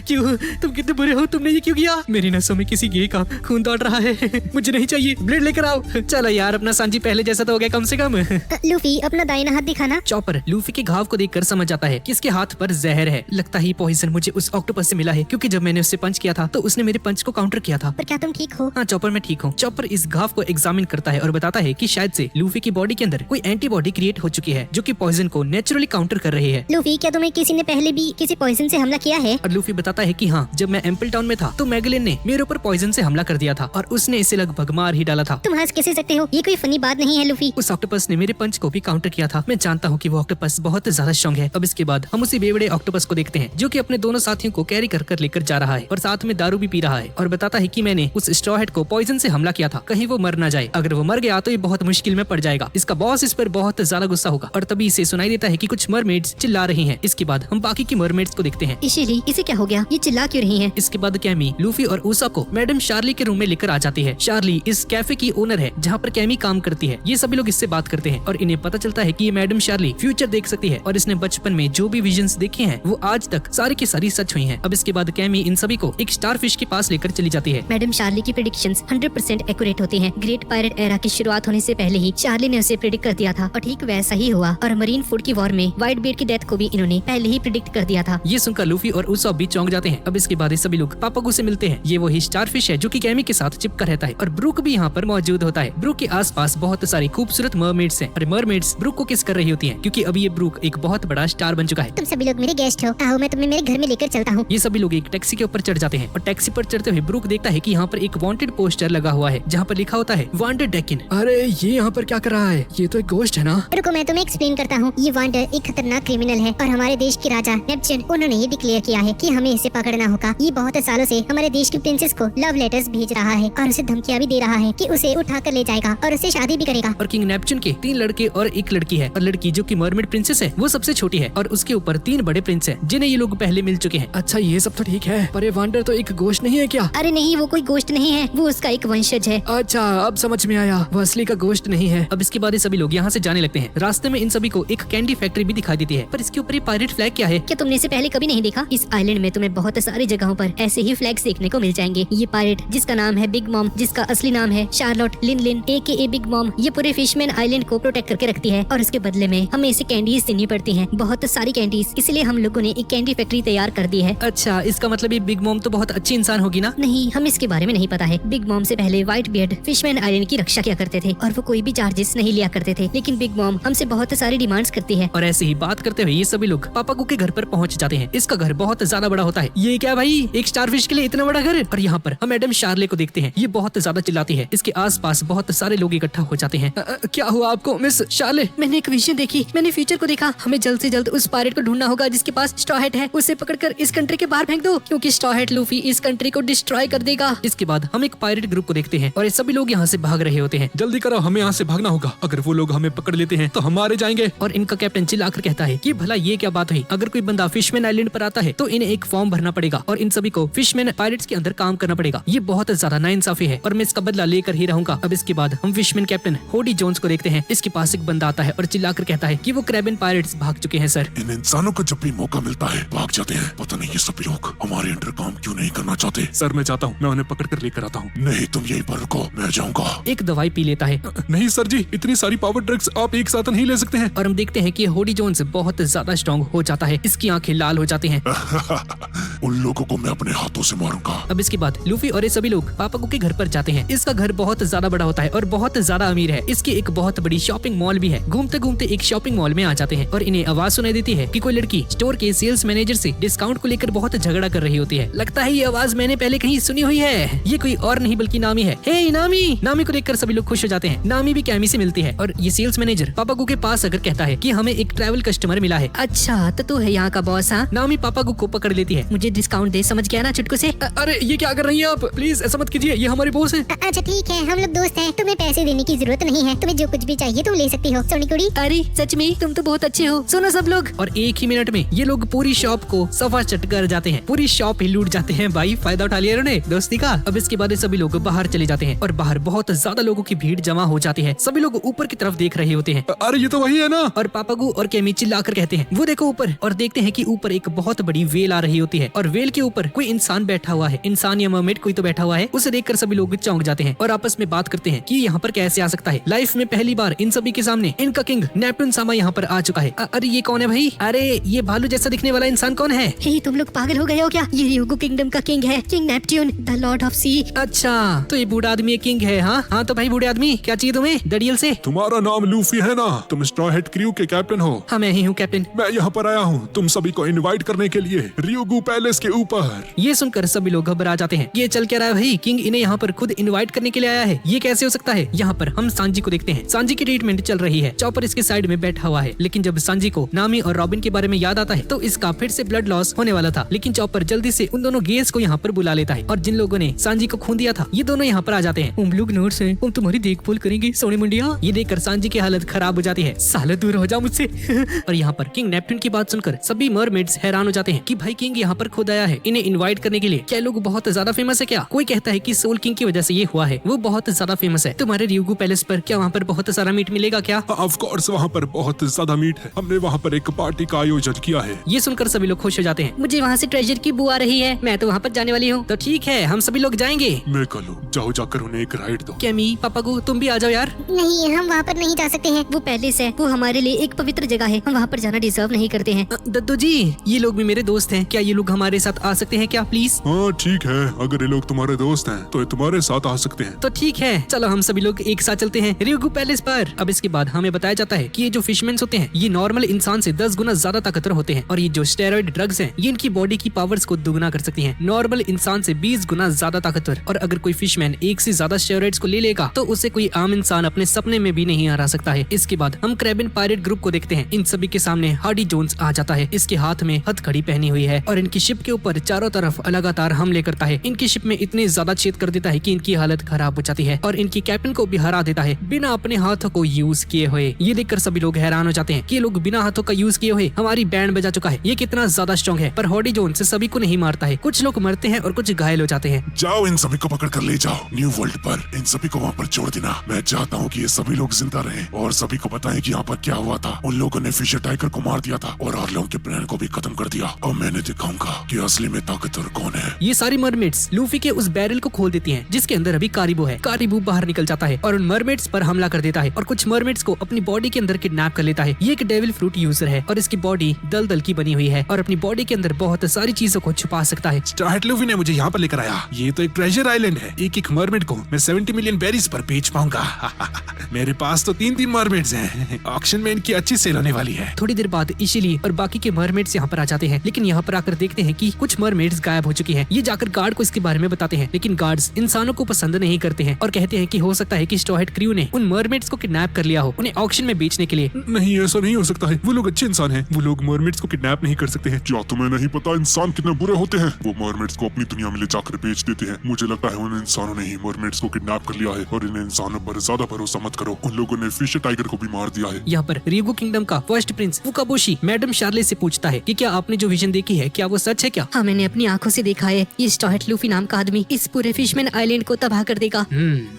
क्यों, तुम कितने बुरे हो, तुमने ये क्यों किया? मेरी नसों में किसी गे का खून दौड़ रहा है, मुझे नहीं चाहिए, ब्लेड लेकर आओ। चलो यार, अपना सांजी पहले जैसा तो हो गया कम से कम। लूफी अपना दाहिना हाथ दिखाना। चॉपर लूफी के घाव को देखकर समझ जाता है कि इसके हाथ पर जहर है। लगता है पॉइजन मुझे उस ऑक्टोपस से मिला है क्योंकि जब मैंने उससे पंच किया था तो उसने मेरे पंच को काउंटर किया था। पर क्या तुम ठीक हो? हाँ चॉपर, मैं ठीक हूँ। चॉपर इस घाव को एग्जामिन करता है और बताता है कि शायद से लूफी की बॉडी के अंदर कोई एंटीबॉडी क्रिएट हो चुकी है जो कि पॉइजन को नेचुरली काउंटर कर रही है। लूफी, क्या तुम्हें किसी ने पहले भी किसी पॉइजन से हमला किया है? और लूफी बताता है कि हाँ, जब मैं एम्पल टाउन में था तो मैगलिन ने मेरे ऊपर पॉइजन से हमला कर दिया था और उसने इसे लगभग मार ही डाला था। तुम हंस कैसे सकते हो, ये कोई फनी बात नहीं है लूफी। उस ऑक्टोपस ने मेरे पंच को भी काउंटर किया था। मैं जानता हूँ कि वो ऑक्टोपस बहुत ज्यादा स्ट्रॉन्ग है। अब इसके बाद हम उसी बेवड़े ऑक्टोपस को देखते हैं जो कि अपने दोनों साथियों को कैरी कर लेकर जा रहा है और साथ में दारू भी पी रहा है और बताता है कि मैंने उस स्ट्रॉ हेड को पॉइजन से हमला किया था, कहीं वो मर ना जाए। अगर वो मर गया तो ये बहुत मुश्किल में पड़ जाएगा। इसका बॉस इस पर बहुत ज्यादा गुस्सा होगा। और तभी इसे सुनाई देता है कि कुछ मरमेड्स चिल्ला रही हैं। इसके बाद हम बाकी की मरमेड्स को देखते हैं। इशिली, इसे क्या हो गया, ये चिल्ला क्यों रही है? इसके बाद कैमी, लूफी और ऊसा को मैडम शार्ली के रूम में लेकर आ जाती है। शार्ली इस कैफे की ओनर है जहाँ पर कैमी काम करती है। ये सभी लोग इससे बात करते हैं और इन्हें पता चलता है कि ये मैडम शार्ली फ्यूचर देख सकती है और इसने बचपन में जो भी विजन्स देखे हैं वो आज तक सारी की सारी सच हुई हैं। अब इसके बाद कैमी इन सभी को एक स्टारफिश के पास लेकर चली जाती है। मैडम शार्ली की प्रेडिक्शंस 100% एक्यूरेट होती हैं। ग्रेट पायरेट एरा की शुरुआत होने से पहले ही शार्ली ने उसे प्रेडिक्ट कर दिया था और ठीक वैसा ही हुआ। और मरीन फूड की वॉर में व्हाइट बीयर की डेथ को भी इन्होंने पहले ही प्रेडिक्ट कर दिया था। ये सुनकर लूफी और उसॉप भी चौंक जाते हैं। अब इसके बाद ये सभी लोग पापागो से मिलते हैं। ये वही स्टारफिश है जो कि कैमी के साथ चिपका रहता है और ब्रूक भी यहाँ पर मौजूद होता है। ब्रूक के आसपास बहुत सारी खूबसूरत मरमेड्स हैं और मरमेड्स ब्रूक को किस कर रही होती हैं क्योंकि अभी ये ब्रूक एक बहुत बड़ा स्टार बन चुका है। तुम सभी लोग मेरे गेस्ट हो, आओ मैं तुम्हें मेरे घर में लेकर चलता हूँ। ये सभी लोग एक टैक्सी के ऊपर चढ़ जाते हैं और टैक्सी पर चढ़ते हुए ब्रूक देखता है कि यहाँ पर एक वांटेड पोस्टर लगा हुआ है जहाँ पर लिखा होता है वांटेड डेकिन। अरे ये यहाँ पर क्या कर रहा है, ये तो एक गोश्त है ना। रुको मैं तुम्हें एक्सप्लेन करता हूँ। ये वांडर एक खतरनाक क्रिमिनल है और हमारे देश के राजा नेपच्यून उन्होंने ये डिक्लेयर किया है कि हमें इसे पकड़ना होगा। ये बहुत सालों से हमारे देश की प्रिंसेस को लव लेटर्स भेज रहा है और उसे धमकियां भी दे रहा है कि उसे उठा कर ले जाएगा और उससे शादी भी करेगा। और किंग नेपच्यून के 3 लड़के और एक लड़की है और लड़की जो कि मरमेड प्रिंसेस है वो सबसे छोटी है और उसके ऊपर 3 बड़े प्रिंस हैं जिन्हें ये लोग पहले मिल चुके हैं। अच्छा ये सब तो ठीक है पर ये वांडर तो एक गोश्त नहीं है क्या? अरे नहीं, वो कोई गोश्त नहीं है, वो उसका एक वंशज है। अच्छा, अब समझ में आया, वो असली का गोश्त नहीं है। अब इसके बाद ये सभी लोग यहाँ से जाने लगते हैं। रास्ते में इन सभी को एक कैंडी फैक्ट्री भी दिखाई देती है, पर इसके ऊपर ये पायरेट फ्लैग क्या है? क्या तुमने इसे पहले कभी नहीं देखा? इस आइलैंड में तुम्हें बहुत सारी जगहों पर ऐसे ही फ्लैग्स देखने को मिल जाएंगे। ये पायरेट जिसका नाम है बिग मॉम, जिसका असली नाम है शार्लोट लिन AKA बिग मॉम, ये पूरे फिशमैन आइलैंड को प्रोटेक्ट करके रखती है और उसके बदले में हमें इसे कैंडीज देनी पड़ती हैं, बहुत सारी कैंडीज। इसलिए हम लोगों ने एक कैंडी फैक्ट्री तैयार कर दी है। अच्छा, इसका मतलब ये बिग मॉम तो बहुत अच्छी इंसान होगी ना? नहीं, हम इसके बारे में नहीं पता है। बिग मॉम से पहले व्हाइट बियर्ड फिशमैन आइलैंड की रक्षा किया करते थे और वो कोई भी चार्जेस नहीं लिया करते थे, लेकिन बिग मॉम हमसे बहुत सारी डिमांड्स करती है। और ऐसे ही बात करते हुए ये सभी लोग पापागू के घर पर पहुंच जाते हैं। इसका घर बहुत ज्यादा बड़ा होता है। ये क्या भाई, एक स्टारफिश के लिए इतना बड़ा घर? और यहाँ पर हम मैडम शार्ले को देखते हैं। ये बहुत ज्यादा चिल्लाती है। इसके आसपास बहुत सारे लोग इकट्ठा हो जाते हैं। क्या हुआ आपको मिस शार्ले? मैंने एक विजन देखी, मैंने फ्यूचर को देखा। हमें जल्द से जल्द उस पायरेट को ढूंढना होगा जिसके पास स्ट्रॉ हैट है। उसे पकड़कर इस कंट्री के बाहर फेंक दो, क्योंकि स्ट्रॉ हैट लूफी इस कंट्री को डिस्ट्रॉय कर देगा। इसके बाद हम एक पायरेट ग्रुप को देखते हैं और ये सभी लोग यहाँ से भाग रहे होते हैं। जल्दी करो, हमें यहाँ से भागना होगा। अगर वो लोग हमें पकड़ लेते हैं तो हम मारे जाएंगे। और इनका कैप्टन चिल्लाकर कहता है कि भला ये क्या बात हुई? अगर कोई बंदा फिशमैन आइलैंड पर आता है तो इन्हें एक फॉर्म भरना पड़ेगा और इन सभी को फिशमैन पायरेट्स के अंदर काम करना पड़ेगा। ये बहुत ज्यादा नाइंसाफी है और मैं इसका बदला लेकर ही रहूंगा। अब इसके बाद हम फिशमैन कैप्टन होडी जोन्स को देखते हैं। इसके पास एक बंदा आता है और चिल्लाकर कहता है कि वो क्रैबन पायरेट्स भाग चुके हैं सर। इन इंसानों को जब भी मौका मिलता है भाग जाते हैं। पता नहीं ये सभी लोग हमारे अंडर काम क्यों नहीं करना चाहते। सर मैं चाहता हूँ, मैं उन्हें पकड़ कर लेकर आता हूँ। नहीं, तुम यहीं पर रुको, मैं जाऊंगा। एक दवाई पी लेता है। नहीं सर जी, इतनी सारी पावर ड्रग्स आप एक साथ नहीं ले सकते हैं। और हम देखते हैं कि होडी जोन्स बहुत ज्यादा स्ट्रॉन्ग हो जाता है। इसकी आंखें लाल हो जाती हैं। उन लोगों को मैं अपने हाथों से मारूंगा। अब इसके बाद लूफी और ये सभी लोग पापागू के घर पर जाते हैं। इसका घर बहुत ज्यादा बड़ा होता है और बहुत ज्यादा अमीर है। इसकी एक बहुत बड़ी शॉपिंग मॉल भी है। घूमते घूमते एक शॉपिंग मॉल में आ जाते हैं और इन्हें आवाज सुनाई देती है कि कोई लड़की स्टोर के सेल्स मैनेजर से डिस्काउंट को लेकर बहुत झगड़ा कर रही होती है। लगता है ये आवाज मैंने पहले कहीं सुनी हुई है। ये कोई और नहीं बल्कि नामी है। हे नामी! नामी को देखकर सभी लोग खुश हो जाते हैं। नामी भी कैमी से मिलती है और ये सेल्स मैनेजर पापागू के पास आकर कहता है कि हमें एक ट्रैवल कस्टमर मिला है। अच्छा, तो तू है यहाँ का बॉस? हाँ, नामी पापागू को पकड़ लेती है। मुझे डिस्काउंट दे, समझ गया ना चुटकू से? अरे ये क्या कर रही हैं आप? प्लीज ऐसा मत कीजिए, ये हमारे बॉस हैं। अच्छा ठीक है, हम लोग दोस्त हैं, तुम्हें पैसे देने की जरूरत नहीं है। तुम्हें जो कुछ भी चाहिए तुम ले सकती हो। सोनी कुड़ी। अरे सच में तुम तो बहुत अच्छे हो। सुनो सब लोग। और एक ही मिनट में ये लोग पूरी शॉप को सफा चट कर जाते हैं। पूरी शॉप ही लूट जाते हैं। भाई फायदा उठा लिया उन्होंने दोस्ती का। अब इसके बाद सभी लोग बाहर चले जाते हैं और बाहर बहुत ज्यादा लोगों की भीड़ जमा हो जाती है। सभी लोग ऊपर की तरफ देख रहे होते हैं। अरे ये तो वही है ना। और पापागू और केमी चिल्लाकर कहते हैं वो देखो ऊपर। और देखते हैं कि ऊपर एक बहुत बड़ी वेल आ रही होती है और वेल के ऊपर कोई इंसान बैठा हुआ है। इंसान या मरमेड कोई तो बैठा हुआ है। उसे देखकर सभी लोग चौंक जाते हैं और आपस में बात करते हैं कि यहाँ पर कैसे आ सकता है। लाइफ में पहली बार इन सभी के सामने इनका किंग नेपट्टून सामा यहाँ पर आ चुका है। अरे ये कौन है भाई? अरे ये भालू जैसा दिखने वाला इंसान कौन है? हे, तुम लोग पागल हो गए हो क्या? ये ह्यूगो किंगडम का किंग है, king Neptune, the lord of sea. अच्छा, तो ये बूढ़ा आदमी किंग है। हाँ तो भाई बूढ़े आदमी क्या चाहिए तुम्हें दड़ियल से? तुम्हारा नाम लूफी है ना? तुम स्ट्रॉ हैट क्रू के कैप्टन हो? हाँ मैं ही हूँ कैप्टन। मैं यहाँ पर आया हूँ तुम सभी को इनवाइट करने के लिए रियोगू पैलेस के ऊपर। ये सुनकर सभी लोग घबरा जाते हैं। ये चल क्या रहा है भाई? किंग इन्हें यहाँ पर खुद इनवाइट करने के लिए आया है, ये कैसे हो सकता है? यहाँ पर हम सांजी को देखते हैं। सांजी की ट्रीटमेंट चल रही है। चॉपर इसके साइड में बैठा हुआ है। लेकिन जब सांजी को नामी और रॉबिन के बारे में याद आता है तो इसका फिर से ब्लड लॉस होने वाला था। लेकिन चॉपर जल्दी से उन दोनों गेस को यहाँ पर बुला लेता है और जिन लोगों ने सांजी को खून दिया था ये दोनों यहाँ पर आ जाते हैं। हम लोग नर्स हैं, हम तुम्हारी देखभाल करेंगे सोनी मुंडिया। ये देखकर सांजी की हालत खराब हो जाती है। साले दूर हो जा मुझसे। और यहाँ पर किंग नेपट्टून की बात सुनकर सभी मरमेड्स हैरान हो जाते हैं कि भाई किंग यहाँ पर खुद आया है इन्हें इनवाइट करने के लिए। क्या लोग बहुत ज्यादा फेमस है क्या? कोई कहता है कि सोल किंग की वजह से ये हुआ है, वो बहुत ज्यादा फेमस है। तुम्हारे रियोगू पैलेस पर क्या वहाँ पर बहुत सारा मीट मिलेगा क्या? ऑफ कोर्स वहाँ पर बहुत ज्यादा मीट है। हमने वहाँ पर एक पार्टी का आयोजन किया है। ये सुनकर सभी लोग खुश हो जाते हैं। मुझे वहाँ से ट्रेजर की बू आ रही है, मैं तो वहाँ पर जाने वाली हूँ। तो ठीक है हम सभी लोग जाएंगे। मैं कलू जाओ जाकर उन्हें एक राइड दो। केमी पापागू तुम भी आ जाओ यार। नहीं, हम वहाँ पर नहीं जा सकते हैं। वो पैलेस है, वो हमारे लिए एक पवित्र जगह है, हम वहाँ पर जाना डिजर्व नहीं करते हैं। दद्दू जी ये लोग भी मेरे दोस्त हैं, क्या ये लोग हमारे साथ आ सकते हैं क्या प्लीज? हाँ ठीक है, अगर ये लोग तुम्हारे दोस्त हैं तो ये तुम्हारे साथ आ सकते हैं। तो ठीक है चलो हम सभी लोग एक साथ चलते हैं रियोगू पैलेस पर। अब इसके बाद हमें बताया जाता है कि ये जो फिशमैन होते हैं ये नॉर्मल इंसान से 10 गुना ज्यादा ताकतवर होते हैं और ये जो स्टेरॉइड ड्रग्स हैं ये इनकी बॉडी की पावर्स को दुगना कर सकती हैं। नॉर्मल इंसान से 20 गुना ज्यादा ताकतवर। और अगर कोई फिशमैन एक से ज्यादा स्टेरॉइड्स को ले लेगा तो उसे कोई आम इंसान अपने सपने में भी नहीं हरा सकता है। इसके बाद हम क्रैबिन पायरेट ग्रुप को देखते हैं। इन सभी के सामने हार्डी जोन्स आ जाता है। इसके हाथ में हथकड़ी पहनी हुई है और इनकी शिप के ऊपर चारों तरफ लगातार हमले करता है। इनकी शिप में इतने ज्यादा छेद कर देता है कि इनकी हालत खराब हो जाती है और इनकी कैप्टन को भी हरा देता है बिना अपने हाथों को यूज किए हुए। ये देखकर सभी लोग हैरान हो जाते हैं कि ये लोग बिना हाथों का यूज किए हुए हमारी बैंड बजा चुका है, ये कितना ज्यादा स्ट्रॉन्ग है। पर हार्डी जोन्स सभी को नहीं मारता है, कुछ लोग मरते हैं और कुछ घायल हो जाते हैं। जाओ इन सभी को पकड़ कर ले जाओ न्यू वर्ल्ड पर। इन सभी को वहाँ पर छोड़ देना। मैं चाहता हूँ कि ये सभी लोग जिंदा रहें और सभी को बताएं कि यहाँ पर क्या हुआ था। उन लोगों ने फिशर टाइगर को मार दिया था और आर्लोंग के प्लान को भी खत्म कर दिया। और मैंने दिखाऊंगा कि असली में ताकतवर कौन है। ये सारी मरमेड्स लूफी के उस बैरल को खोल देती हैं जिसके अंदर अभी कारिबो है। कारिबो बाहर निकल जाता है और उन मरमेड्स पर हमला कर देता है और कुछ मरमेड्स को अपनी बॉडी के अंदर किडनैप कर लेता है। ये एक डेविल फ्रूट यूजर है और इसकी बॉडी दलदल की बनी हुई है और अपनी बॉडी के अंदर बहुत सारी चीजों को छुपा सकता है। स्टार्ट लूफी ने मुझे यहाँ पर लेकर आया। ये तो एक ट्रेजर आइलैंड है। एक मरमेड को मैं 70 मिलियन बेरीज पर बेच पाऊंगा। मेरे पास तो 3 मरमेड्स हैं। ऑक्शन में इनकी अच्छी सेल होने वाली है। थोड़ी देर बाद इशिली और बाकी के मरमेड्स यहाँ पर आ जाते हैं, लेकिन यहाँ पर आकर देखते हैं कि कुछ मरमेड्स गायब हो चुकी हैं। ये जाकर गार्ड को इसके बारे में बताते हैं, लेकिन गार्ड्स इंसानों को पसंद नहीं करते हैं और कहते हैं कि हो सकता है कि स्ट्रॉ हैट क्रू ने उन मरमेड्स को किडनैप कर लिया हो, उन्हें ऑक्शन में बेचने के लिए। नहीं, ऐसा नहीं हो सकता है। वो लोग अच्छे इंसान हैं। वो लोग मरमेड्स को किडनैप नहीं कर सकते हैं। क्या तुम्हें नहीं पता इंसान कितने बुरे होते हैं? वो मरमेड्स को अपनी दुनिया में ले जाकर बेच देते हैं। मुझे लगता है उन इंसानों ने ही मरमेड्स को किडनैप कर लिया है और इन इंसानों पर ज्यादा भरोसा मत करो। उन लोगों ने फिशर टाइगर को भी मार दिया है। यहाँ पर रियुगु किंगडम का फर्स्ट प्रिंस फुकाबोशी मैडम शार्ले से पूछता है कि क्या आपने जो विजन देखी है क्या वो सच है क्या? हाँ, मैंने अपनी आंखों से देखा है। ये स्ट्रॉ हैट लूफी नाम का आदमी इस पूरे फिशमैन आइलैंड को तबाह कर देगा।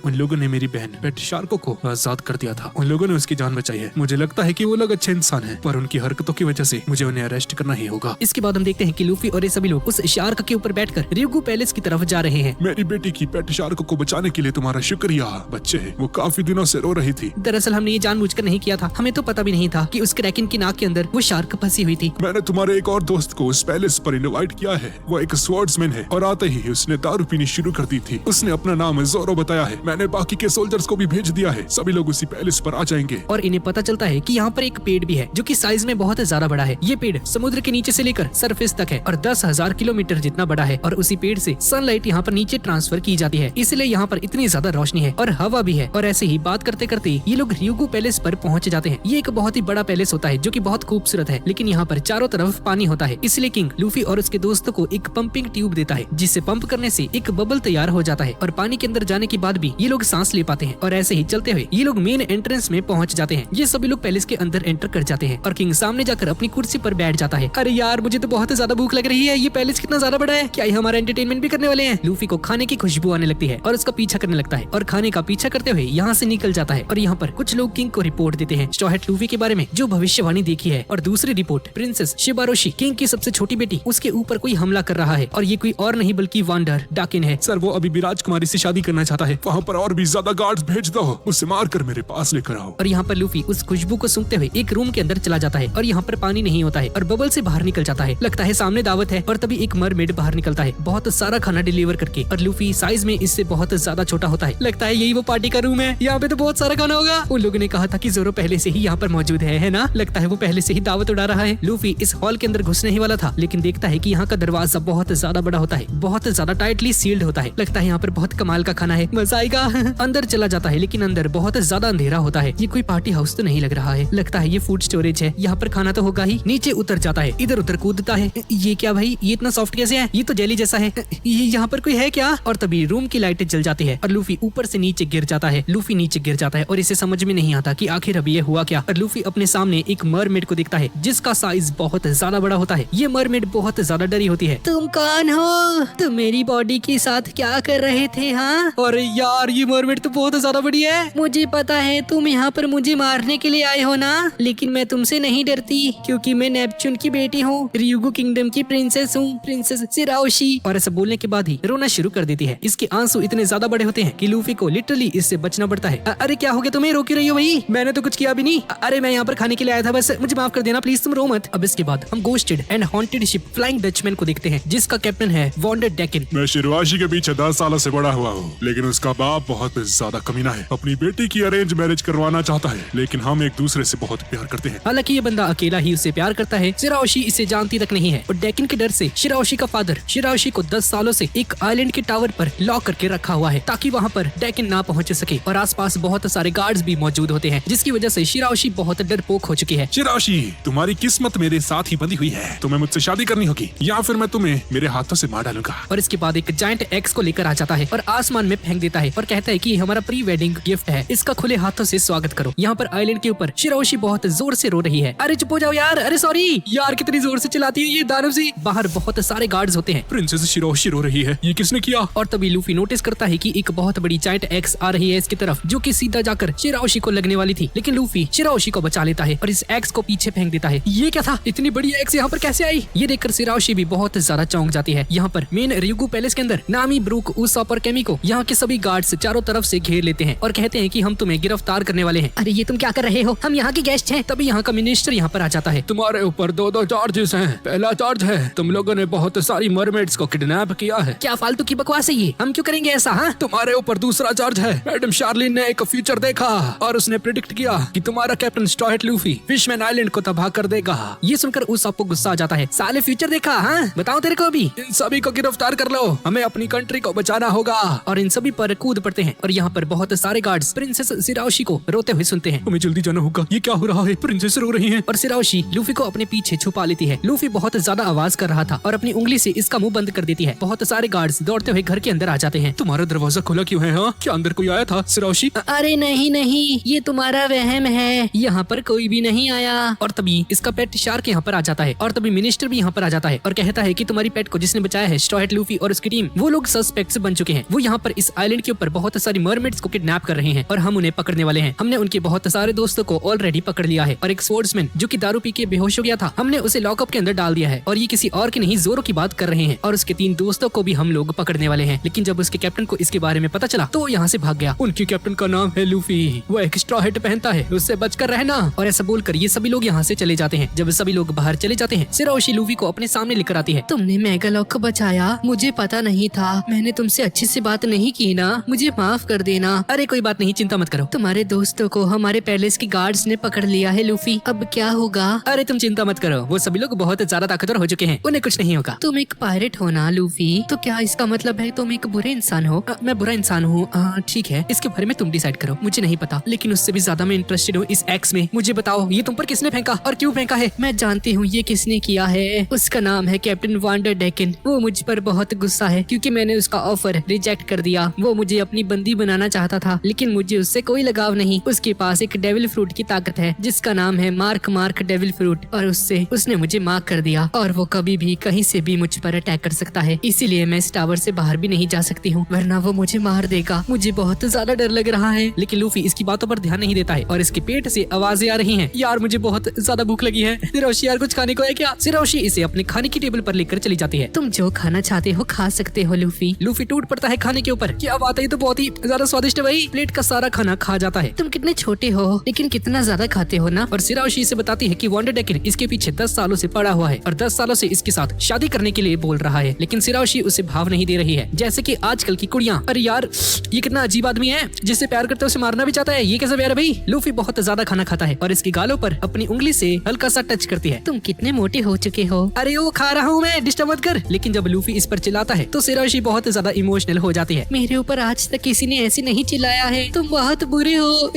उन लोगों ने मेरी बहन पेट शार्को को आजाद कर दिया था। उन लोगों ने उसकी जान बचाई है। मुझे लगता है कि वो लोग अच्छे इंसान हैं, पर उनकी हरकतों की वजह से मुझे उन्हें अरेस्ट करना ही होगा। इसके बाद हम देखते हैं कि लूफी और ये सभी लोग उस शार्क के ऊपर बैठकर रियुगु पैलेस की तरफ जा रहे हैं। मेरी बेटी की पेट शार्को को बचाने के लिए तुम्हारा शुक्रिया बच्चे। वो काफी दिनों से रो रही थी। दरअसल हमने ये जानबूझकर नहीं किया था। हमें तो पता भी नहीं था कि उस क्रैकन की नाक के अंदर वो शार्क फंसी हुई थी। मैंने तुम्हारे एक और दोस्त को उस पैलेस पर इनवाइट किया है। वो एक स्वॉर्ड्समैन है और आते ही उसने दारू पीनी शुरू कर दी थी। उसने अपना नाम जोरो बताया है। मैंने बाकी के सोल्जर्स को भी भेज दिया है। सभी लोग उसी पैलेस पर आ जाएंगे। और इन्हें पता चलता है कि यहाँ पर एक पेड़ भी है जो कि साइज में बहुत ज्यादा बड़ा है। ये पेड़ समुद्र के नीचे से लेकर सरफेस तक है और 10,000 किलोमीटर जितना बड़ा है और उसी पेड़ से सनलाइट यहाँ पर नीचे ट्रांसफर की जाती है, इसलिए यहाँ पर इतनी ज्यादा रोशनी है और हवा भी है। और ऐसे ही बात करते करते ये लोग रियुगु पैलेस पर पहुंच जाते हैं। ये एक बहुत ही बड़ा पैलेस होता है जो कि बहुत खूबसूरत है, लेकिन यहाँ पर चारों तरफ पानी होता है। इसलिए किंग लूफी और उसके दोस्तों को एक पंपिंग ट्यूब देता है जिससे पंप करने से एक बबल तैयार हो जाता है और पानी के अंदर जाने के बाद भी ये लोग सांस ले पाते हैं। और ऐसे ही चलते हुए ये लोग मेन एंट्रेंस में पहुंच जाते हैं। ये सभी लोग पैलेस के अंदर एंटर कर जाते हैं और किंग सामने जाकर अपनी कुर्सी पर बैठ जाता है। अरे यार, मुझे तो बहुत ज्यादा भूख लग रही है। ये पैलेस कितना ज्यादा बड़ा है। क्या ये हमारा एंटरटेनमेंट भी करने वाले हैं? लूफी को खाने की खुशबू आने लगती है और उसका पीछा करने लगता है और खाने का पीछा करते हुए यहाँ से निकल जाता है। और यहाँ पर कुछ लोग किंग को रिपोर्ट देते हैं स्ट्रॉ हैट लूफी के बारे में जो भविष्यवाणी देखी है। और दूसरी रिपोर्ट प्रिंसेस शिबारोशी किंग की सबसे छोटी बेटी, उसके ऊपर कोई हमला कर रहा है और ये कोई और नहीं बल्कि वांडर डाकिन है। सर, वो अभी भी राजकुमारी से शादी करना चाहता है। वहाँ पर और भी ज्यादा गार्ड्स भेज दो। उसे मार कर मेरे पास लेकर आओ। और यहाँ पर लूफी उस खुशबू को सूंघते हुए एक रूम के अंदर चला जाता है और यहाँ पर पानी नहीं होता है और बबल से बाहर निकल जाता है। लगता है सामने दावत है और तभी एक मरमेड बाहर निकलता है बहुत सारा खाना डिलीवर करके। और लूफी साइज में इससे बहुत ज्यादा छोटा होता है। लगता है यही वो पार्टी का रूम है। यहाँ पे तो बहुत सारा खाना होगा। उन लोगों ने कहा था कि जोरो पहले से ही यहाँ पर मौजूद है ना? लगता है वो पहले से ही दावत उड़ा रहा है। लूफी इस हॉल के अंदर घुसने ही वाला था, लेकिन देखता है कि यहाँ का दरवाजा बहुत ज्यादा बड़ा होता है, बहुत ज्यादा टाइटली सील्ड होता है। लगता है यहाँ पर बहुत कमाल का खाना है, मजा आएगा। अंदर चला जाता है, लेकिन अंदर बहुत ज्यादा अंधेरा होता है। ये कोई पार्टी हाउस तो नहीं लग रहा है। लगता है ये फूड स्टोरेज है, यहाँ पर खाना तो होगा ही। नीचे उतर जाता है, इधर उधर कूदता है। ये क्या भाई, ये इतना सॉफ्ट कैसे है? ये तो जेली जैसा है। ये यहाँ पर कोई है क्या? और तभी रूम की लाइटें जल जाती है और लूफी ऊपर से नीचे गिर जाता है। लूफी नीचे गिर जाता है और इसे समझ में नहीं आता कि आखिर अभी ये हुआ क्या। और लूफी अपने सामने एक मरमेड को देखता है जिसका साइज बहुत ज्यादा बड़ा होता है। ये मरमेड बहुत ज्यादा डरी होती है। तुम कौन हो? तुम मेरी बॉडी के साथ क्या कर रहे थे? हाँ, और यार, ये मरमेड तो बहुत ज्यादा बड़ी है। मुझे पता है तुम यहाँ पर मुझे मारने के लिए आए हो ना, लेकिन मैं तुमसे नहीं डरती क्योंकि मैं नेपच्यून की बेटी हूँ, रियुगु किंगडम की प्रिंसेस हूँ, प्रिंसेस शिराओशी। और ऐसा बोलने के बाद ही रोना शुरू कर देती है। इसके आंसू इतने ज्यादा बड़े होते हैं कि लूफी को लिटरली इससे बचना पड़ता है। अरे क्या हो गया तुम्हें? रो क्यों रही हो भाई? मैंने तो कुछ किया भी नहीं। अरे मैं यहाँ पर खाने के लिए आया था, बस मुझे माफ कर देना प्लीज, तुम रो मत। अब इसके बाद हम ghosted and haunted ship flying Dutchman को देखते हैं जिसका कैप्टन है वांडर डेकिन। मैं शिरवाशी के पीछे 10 सालों से बड़ा हुआ हूँ, लेकिन उसका बाप बहुत ज्यादा कमीना है। अपनी बेटी की अरेंज मैरिज करवाना चाहता है, लेकिन हम एक दूसरे से बहुत प्यार करते हैं। हालांकि ये बंदा अकेला ही उससे प्यार करता है। शिराओशी इसे जानती तक नहीं है और डेकिन के डर से शिराओशी का फादर शिराओशी को 10 सालों से एक आइलैंड के टावर पर लॉक करके रखा हुआ है ताकि वहाँ पर डेकिन ना पहुँच सके। और आसपास बहुत सारे गार्ड्स भी मौजूद होते हैं जिसकी वजह से शिराओशी बहुत डरपोक हो चुकी है। शिराओशी, तुम्हारी किस्मत मेरे साथ ही बंधी हुई है। तुम्हें मुझसे शादी करनी होगी या फिर मैं तुम्हें मेरे हाथों से मार डालूंगा। और इसके बाद एक जायंट एक्स को लेकर आ जाता है और आसमान में फेंक देता है और कहता है कि ये हमारा प्री वेडिंग गिफ्ट है, इसका खुले हाथों से स्वागत करो। यहाँ पर आइलैंड के ऊपर शिराओशी बहुत जोर से रो रही है। अरे चुप हो जाओ यार, अरे सॉरी यार, कितनी जोर से चिल्लाती है ये दानव सी। बाहर बहुत सारे गार्ड्स होते हैं। प्रिंसेस शिराओशी रो रही है, ये किसने किया? और तभी लूफी नोटिस करता है कि एक बहुत बड़ी जायंट एक्स आ रही है इसकी तरफ, जो कि सीधा जाकर शिराओशी को लगने वाली थी। लेकिन लूफी शिराओशी को बचा लेता है और इस एक्स को पीछे फेंक देता है। ये क्या था? इतनी बड़ी एक्स यहाँ पर कैसे आई? ये देखकर शिराओशी भी बहुत ज्यादा चौंक जाती है। यहाँ पर मेन रियुगु पैलेस के अंदर नामी, ब्रूक, उसॉप और केमिको यहाँ के सभी गार्ड्स चारों तरफ से घेर लेते हैं और कहते हैं कि हम तुम्हें गिरफ्तार करने वाले हैं। अरे ये तुम क्या कर रहे हो? हम यहाँ के गेस्ट हैं। तभी यहाँ का मिनिस्टर यहाँ पर आ जाता है। तुम्हारे ऊपर दो चार्जेस हैं। पहला चार्ज है तुम लोगों ने बहुत सारी मरमेड्स को किडनैप किया है। क्या फालतू की बकवास है ये? हम क्यों करेंगे ऐसा? हाँ, तुम्हारे ऊपर दूसरा चार्ज है। मैडम शार्लिन ने एक फ्यूचर देखा और उसने प्रिडिक्ट किया कि तुम्हारा कैप्टन स्ट्रॉयट लूफी फिशमैन आइलैंड को तबाह कर देगा। ये सुनकर उसॉप को गुस्सा आ जाता है। साले फ्यूचर देखा? हाँ, बताओ तेरे को अभी। इन सभी को गिरफ्तार कर लो, हमें अपनी कंट्री को बचाना होगा। और इन सभी पर कूद पड़ते हैं और यहाँ पर बहुत सारे गार्ड्स प्रिंसेस शिराओशी को रोते हुए सुनते हैं। हमें जल्दी जाना होगा, ये क्या हो रहा है? प्रिंसेस रो रही हैं। और शिराओशी लूफी को अपने पीछे छुपा लेती है। लूफी बहुत ज्यादा आवाज कर रहा था और अपनी उंगली से इसका मुंह बंद कर देती है। बहुत सारे गार्ड्स दौड़ते हुए घर के अंदर आ जाते हैं। तुम्हारा दरवाजा खुला क्यों है? हाँ, क्या अंदर कोई आया था शिराओशी? अरे नहीं, ये तुम्हारा वहम है। यहाँ पर कोई भी नहीं आया। और तभी इसका पेट शार्क यहाँ पर आ जाता है। और तभी मिनिस्टर भी यहाँ पर आ जाता है और कहता है कि तुम्हारी पेट को जिसने बचाया है स्ट्रॉयट लूफी और उसकी टीम, वो लोग सस्पेक्ट्स बन चुके हैं। वो यहाँ पर इस आइलैंड के ऊपर बहुत सारी मरमेड्स को किडनैप कर रहे हैं और हम उन्हें पकड़ने वाले हैं। हमने उनके बहुत सारे दोस्तों को ऑलरेडी पकड़ लिया है और एक स्पोर्ट्समैन जो कि दारू पी के बेहोश हो गया था, हमने उसे लॉकअप के अंदर डाल दिया है। और ये किसी और की नहीं, जोरो की बात कर रहे हैं। और उसके 3 दोस्तों को भी हम लोग पकड़ने वाले हैं। लेकिन जब उसके कैप्टन को इसके बारे में पता चला तो यहाँ से भाग गया। उनके कैप्टन का नाम है लूफी, वो एक स्ट्रॉ हैट पहनता है, उससे बचकर रहना। और ऐसा बोलकर ये सभी लोग यहाँ से चले जाते हैं। जब सभी लोग बाहर चले जाते हैं, शिराओशी लूफी को अपने सामने लेकर आती है। तुमने मेगालॉक को बचाया, मुझे पता नहीं था। मैंने तुमसे अच्छे से बात नहीं की ना, मुझे माफ कर देना। अरे कोई बात नहीं, चिंता मत करो। तुम्हारे दोस्तों को हमारे पैलेस के गार्ड्स ने पकड़ लिया है लूफी, अब क्या होगा? अरे तुम चिंता मत करो, वो सभी लोग बहुत ज्यादा ताकतवर हो चुके हैं, उन्हें कुछ नहीं होगा। तुम एक पायरेट हो ना लूफी, तो क्या इसका मतलब है तुम एक बुरे इंसान हो? मैं बुरा इंसान हूँ? ठीक है, इसके बारे में तुम डिसाइड करो, मुझे नहीं पता। लेकिन उससे भी ज्यादा मैं इंटरेस्टेड हूँ इस एक्स में। मुझे बताओ ये तुम पर किसने फेंका और क्यों फेंका है? मैं जानती हूँ ये किसने किया है। उसका नाम है कैप्टन वांडर डेकन। वो मुझ पर बहुत गुस्सा है क्योंकि मैंने उसका ऑफर रिजेक्ट कर दिया। वो मुझे अपनी बंदी बनाना चाहता था, लेकिन मुझे उससे कोई लगाव नहीं। उसके पास एक डेविल फ्रूट की ताकत है जिसका नाम है मार्क डेविल फ्रूट, और उसने मुझे मार्क कर दिया और वो कभी भी कहीं से भी मुझ पर अटैक कर सकता है। इसीलिए मैं इस टावर से बाहर भी नहीं जा सकती हूँ, वरना वो मुझे मार देगा। मुझे बहुत ज्यादा डर लग रहा है। लेकिन लूफी इसकी बातों पर ध्यान नहीं देता है और इसके पेट से आवाजें आ रही हैं। यार मुझे बहुत ज्यादा भूख लगी है, शिराओशी यार कुछ खाने को है क्या? शिराओशी इसे अपने खाने की टेबल पर लेकर चली जाती है। तुम जो खाना चाहते हो खा सकते हो लूफी। लूफी टूट पड़ता है खाने के ऊपर। क्या बात है, ये तो बहुत ही ज्यादा स्वादिष्ट है भाई। प्लेट का सारा खाना खा जाता है। तुम कितने छोटे हो लेकिन कितना ज्यादा खाते हो ना। और शिराओशी इसे बताती है कि वांडर डेकन इसके पीछे 10 सालों से पड़ा हुआ है और 10 सालों से इसके साथ शादी करने के लिए बोल रहा है। लेकिन शिराओशी उसे भाव नहीं दे रही है, जैसे कि आजकल की कुड़ियां। अरे यार ये कितना अजीब आदमी है, जिससे प्यार करते उसे मारना भी चाहता है। ये कैसा प्यार है भाई? लूफी बहुत ज्यादा खाना खाता है और इसकी गालों पर अपनी उंगली से हल्का सा टच करती है। तुम कितने मोटे हो चुके हो। अरे वो खा रहा हूँ मैं, डिस्टर्ब मत कर। लेकिन जब लूफी इस पर चिल्लाता है तो शिराओशी बहुत ज्यादा इमोशनल हो जाती है। मेरे ऊपर आज तक किसी ने ऐसे नहीं चिल्लाया है। तुम बहुत बुरे हो।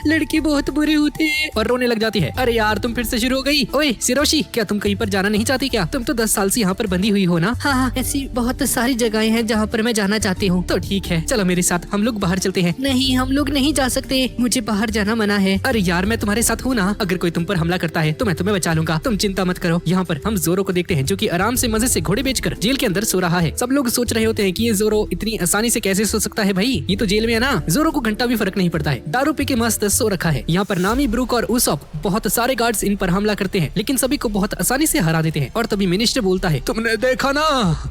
लड़के बहुत बुरे होते हैं। और रोने लग जाती है। अरे यार तुम फिर से शुरू हो गई। ओए शिराओशी, क्या तुम कहीं पर जाना नहीं चाहती क्या? तुम तो 10 साल से यहाँ पर बंधी हुई हो ना। हाँ, ऐसी बहुत सारी जगहें हैं जहाँ पर मैं जाना चाहती हूँ। तो ठीक है, चलो मेरे साथ, हम लोग बाहर चलते हैं। नहीं, हम लोग नहीं जा सकते, मुझे बाहर जाना मना है। अरे यार मैं तुम्हारे साथ हूँ ना, अगर कोई तुम पर हमला करता है तो मैं तुम्हें बचा लूंगा, तुम चिंता मत करो। यहाँ पर हम जोरो को देखते हैं जो कि आराम से मजे से घोड़े बेचकर जेल के अंदर सो रहा है। सब लोग सोच रहे होते हैं कि ये जोरो इतनी आसानी से कैसे सो सकता है भाई, ये तो जेल में है ना। जोरो को घंटा भी फर्क नहीं पड़ता है, दारू पी के मस्त सो रखा है। यहाँ पर नामी, ब्रूक और उसॉप बहुत सारे गार्ड्स इन पर हमला करते हैं, लेकिन सभी को बहुत आसानी से हरा देते हैं। और तभी मिनिस्टर बोलता है, तुमने देखा ना,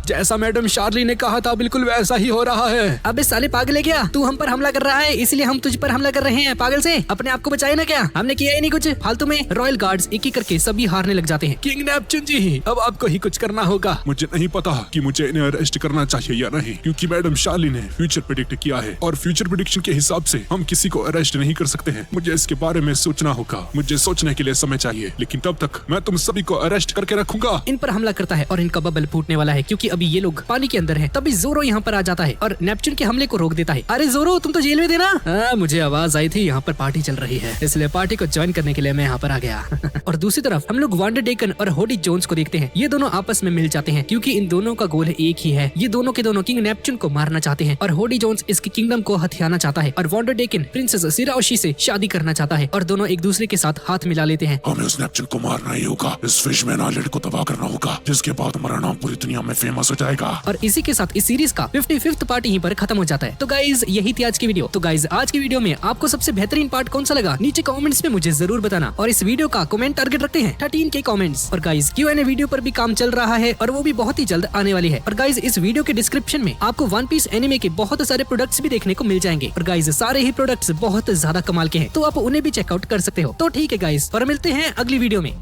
जैसा मैडम शार्ली ने कहा था बिल्कुल वैसा ही हो रहा है। अबे साले पागल है क्या? तू हम पर हमला कर रहा है इसलिए हम तुझ पर हमला कर रहे हैं। पागल से अपने आप को बचाए ना क्या? हमने किया ही नहीं कुछ फालतू में। रॉयल गार्ड्स एक एक करके सभी हारने लग जाते हैं। किंग नेपच्यून जी, अब आपको ही कुछ करना होगा। मुझे नहीं पता कि मुझे इन्हें अरेस्ट करना चाहिए या नहीं, क्योंकि मैडम शार्ली ने फ्यूचर प्रेडिक्ट किया है और फ्यूचर प्रेडिक्शन के हिसाब से हम किसी को अरेस्ट नहीं कर सकते हैं। मुझे इसके बारे में सोचना होगा, मुझे सोचने के लिए समय चाहिए, लेकिन तब तक मैं तुम सभी को अरेस्ट करके रखूंगा। इन पर हमला करता है और इनका बबल फूटने वाला है क्योंकि अभी ये लोग पानी के अंदर हैं। तभी जोरो यहाँ पर आ जाता है और नेपच्यून के हमले को रोक देता है। अरे जोरो तुम तो जेल में थे ना? मुझे आवाज आई थी यहाँ पर पार्टी चल रही है, इसलिए पार्टी को ज्वाइन करने के लिए मैं यहाँ पर आ गया। और दूसरी तरफ हम लोग वांडर डेकन और होडी जोन्स को देखते हैं। ये दोनों आपस में मिल जाते हैं क्योंकि इन दोनों का गोल एक ही है। ये दोनों के दोनों किंग नेपच्यून को मारना चाहते हैं और होडी जोन्स इसकी किंगडम को हथियाना चाहता है और वांडर डेकन प्रिंसेस शिराओशी से शादी करना चाहता है और दोनों एक दूसरे के साथ हाथ मिला लेते हैं। हमें उस नेपच्यून को मारना ही होगा, इस फिशमैन आइलैंड को तबाह करना होगा, जिसके बाद हमारा नाम पूरी दुनिया में फेमस हो हो जाएगा। और इसी के साथ इस सीरीज का 55th पार्ट यहीं पर खत्म हो जाता है। तो गाइज यही थी आज की वीडियो। तो गाइज आज की वीडियो में आपको सबसे बेहतरीन पार्ट कौन सा लगा नीचे कमेंट्स में मुझे जरूर बताना। और इस वीडियो का कमेंट टारगेट रखते हैं 13 के कमेंट्स। और गाइज Q&A वीडियो पर भी काम चल रहा है और वो भी बहुत ही जल्द आने वाली है। और गाइज इस वीडियो के डिस्क्रिप्शन में आपको वन पीस एनिमे के बहुत सारे प्रोडक्ट्स भी देखने को मिल जाएंगे। और गाइज सारे ही प्रोडक्ट्स बहुत ज्यादा कमाल के हैं, तो आप उन्हें भी चेकआउट कर सकते हो। तो ठीक है गाइज, और मिलते हैं अगली वीडियो में।